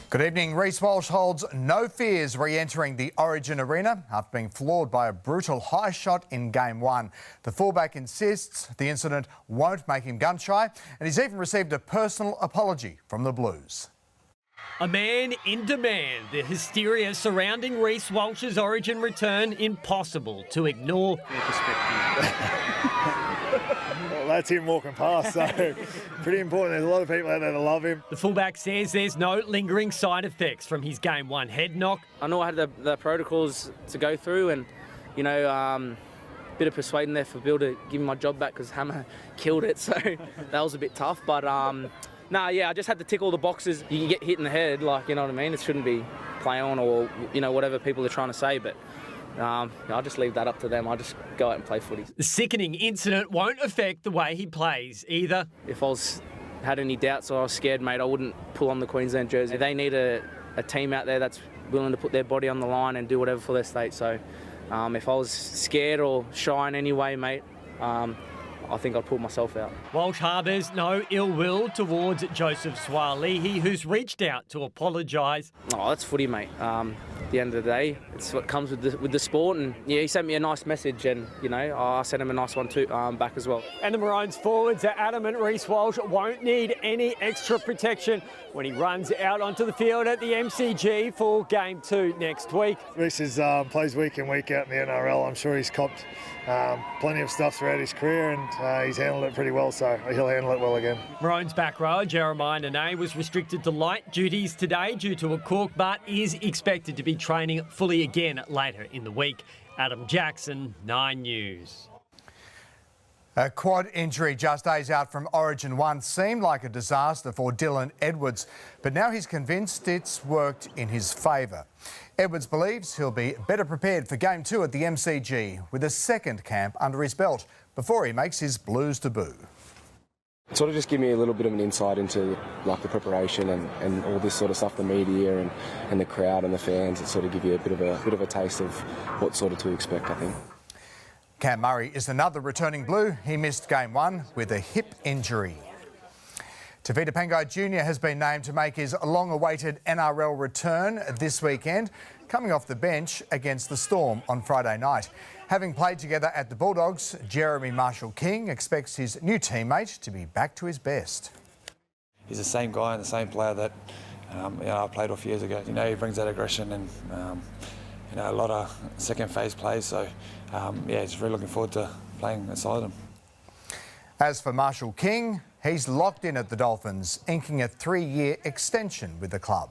Good evening. Reece Walsh holds no fears re-entering the Origin arena after being floored by a brutal high shot in Game 1. The fullback insists the incident won't make him gun-shy, and he's even received a personal apology from the Blues. A man in demand. The hysteria surrounding Reece Walsh's Origin return impossible to ignore. Well, that's him walking past, so pretty important. There's a lot of people out there that love him. The fullback says there's no lingering side effects from his Game 1 head knock. I know I had the protocols to go through, and, you know, a bit of persuading there for Bill to give me my job back because Hammer killed it, so that was a bit tough. But, I just had to tick all the boxes. You can get hit in the head, like, you know what I mean? It shouldn't be play on or, you know, whatever people are trying to say, but I'll just leave that up to them. I'll just go out and play footy. The sickening incident won't affect the way he plays either. If I had any doubts or I was scared, mate, I wouldn't pull on the Queensland jersey. They need a team out there that's willing to put their body on the line and do whatever for their state. So if I was scared or shy in any way, mate, I think I'd pull myself out. Walsh harbours no ill will towards Joseph Suaalii, who's reached out to apologise. Oh, that's footy, mate. At the end of the day, it's what comes with the sport. And yeah, he sent me a nice message, and you know, I sent him a nice one too back as well. And the Maroons forwards are adamant Reece Walsh won't need any extra protection when he runs out onto the field at the MCG for Game 2 next week. Reece plays week in, week out in the NRL. I'm sure he's copped plenty of stuff throughout his career, and he's handled it pretty well, so he'll handle it well again. Maroons back rower Jeremiah Nene was restricted to light duties today due to a cork, but is expected to be training fully again later in the week. Adam Jackson, 9 News. A quad injury just days out from Origin 1 seemed like a disaster for Dylan Edwards, but now he's convinced it's worked in his favour. Edwards believes he'll be better prepared for Game 2 at the MCG with a second camp under his belt before he makes his Blues debut. It sort of just give me a little bit of an insight into like the preparation and all this sort of stuff, the media and the crowd and the fans. It sort of give you a bit of a taste of what sort of to expect, I think. Cam Murray is another returning Blue. He missed Game 1 with a hip injury. Tavita Pangai Jr. has been named to make his long-awaited NRL return this weekend, coming off the bench against the Storm on Friday night. Having played together at the Bulldogs, Jeremy Marshall-King expects his new teammate to be back to his best. He's the same guy and the same player that I played off years ago. You know, he brings that aggression and a lot of second phase plays. So just really looking forward to playing aside him. As for Marshall-King, he's locked in at the Dolphins, inking a 3-year extension with the club.